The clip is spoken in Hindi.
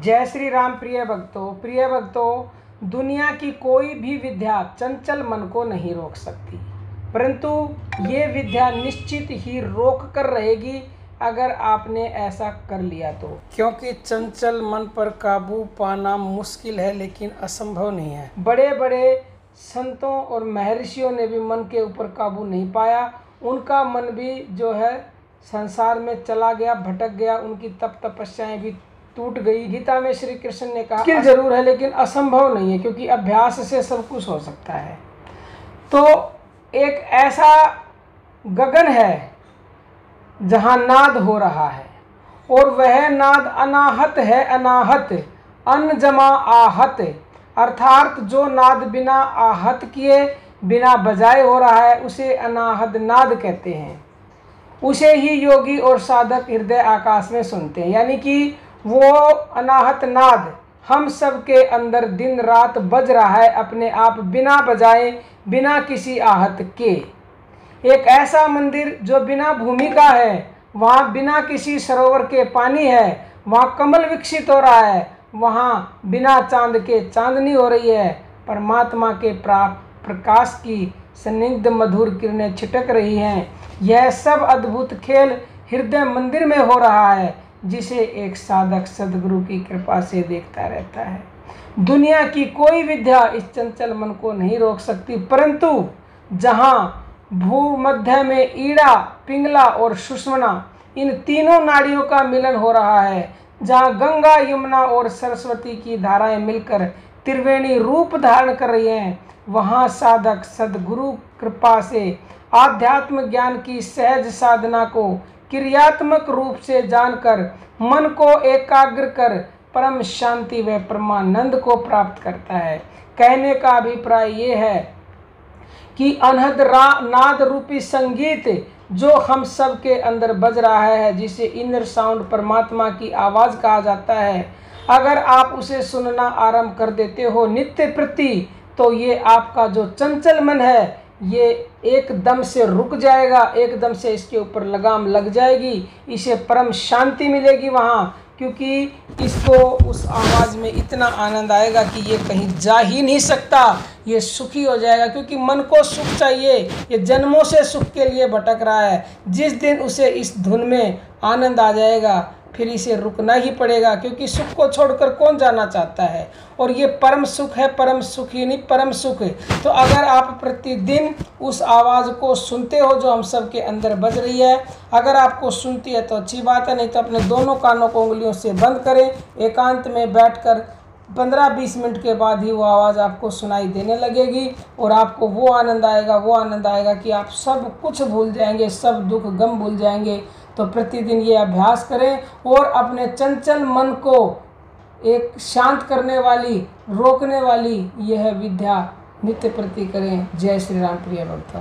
जय श्री राम। प्रिय भक्तों, दुनिया की कोई भी विद्या चंचल मन को नहीं रोक सकती, परंतु ये विद्या निश्चित ही रोक कर रहेगी अगर आपने ऐसा कर लिया तो। क्योंकि चंचल मन पर काबू पाना मुश्किल है लेकिन असंभव नहीं है। बड़े बड़े संतों और महर्षियों ने भी मन के ऊपर काबू नहीं पाया। उनका मन भी जो है संसार में चला गया, भटक गया, उनकी तपस्याएं भी टूट गई। गीता में श्री कृष्ण ने कहा मुश्किल जरूर है लेकिन असंभव नहीं है, क्योंकि अभ्यास से सब कुछ हो सकता है। तो एक ऐसा गगन है जहाँ नाद हो रहा है और वह नाद अनाहत है। अनाहत अन जमा आहत, अर्थात जो नाद बिना आहत किए बिना बजाए हो रहा है उसे अनाहत नाद कहते हैं। उसे ही योगी और साधक हृदय आकाश में सुनते हैं। यानी कि वो अनाहत नाद हम सब के अंदर दिन रात बज रहा है, अपने आप बिना बजाए, बिना किसी आहत के। एक ऐसा मंदिर जो बिना भूमि का है, वहाँ बिना किसी सरोवर के पानी है, वहाँ कमल विकसित हो रहा है, वहाँ बिना चांद के चांदनी हो रही है, परमात्मा के प्रकाश की स्निग्ध मधुर किरणें छिटक रही हैं। यह सब अद्भुत खेल हृदय मंदिर में हो रहा है, जिसे एक साधक सद्गुरु की कृपा से देखता रहता है। दुनिया की कोई विद्या इस चंचल मन को नहीं रोक सकती, परंतु जहाँ भूमध्य में ईड़ा, पिंगला और सुषुम्ना, इन तीनों नाड़ियों का मिलन हो रहा है, जहाँ गंगा, यमुना और सरस्वती की धाराएं मिलकर त्रिवेणी रूप धारण कर रही हैं, वहाँ साधक सद्गुरु कृपा से आध्यात्म ज्ञान की सहज साधना को क्रियात्मक रूप से जानकर मन को एकाग्र कर परम शांति व परमानंद को प्राप्त करता है। कहने का अभिप्राय ये है कि अनहद नाद रूपी संगीत जो हम सब के अंदर बज रहा है, जिसे इनर साउंड परमात्मा की आवाज़ कहा जाता है, अगर आप उसे सुनना आरंभ कर देते हो नित्य प्रति, तो ये आपका जो चंचल मन है ये एकदम से रुक जाएगा, एकदम से इसके ऊपर लगाम लग जाएगी, इसे परम शांति मिलेगी वहाँ, क्योंकि इसको उस आवाज़ में इतना आनंद आएगा कि ये कहीं जा ही नहीं सकता, ये सुखी हो जाएगा। क्योंकि मन को सुख चाहिए, ये जन्मों से सुख के लिए भटक रहा है। जिस दिन उसे इस धुन में आनंद आ जाएगा फिर इसे रुकना ही पड़ेगा, क्योंकि सुख को छोड़कर कौन जाना चाहता है। और ये परम सुख है, परम सुख ही नहीं परम सुख है। तो अगर आप प्रतिदिन उस आवाज़ को सुनते हो जो हम सब के अंदर बज रही है, अगर आपको सुनती है तो अच्छी बात है, नहीं तो अपने दोनों कानों को उंगलियों से बंद करें, एकांत में बैठकर 15-20 मिनट के बाद ही वो आवाज़ आपको सुनाई देने लगेगी और आपको वो आनंद आएगा कि आप सब कुछ भूल जाएंगे, सब दुख गम भूल जाएंगे। तो प्रतिदिन ये अभ्यास करें और अपने चंचल मन को एक शांत करने वाली, रोकने वाली यह विद्या नित्य प्रति करें। जय श्री राम। प्रिय भक्तों।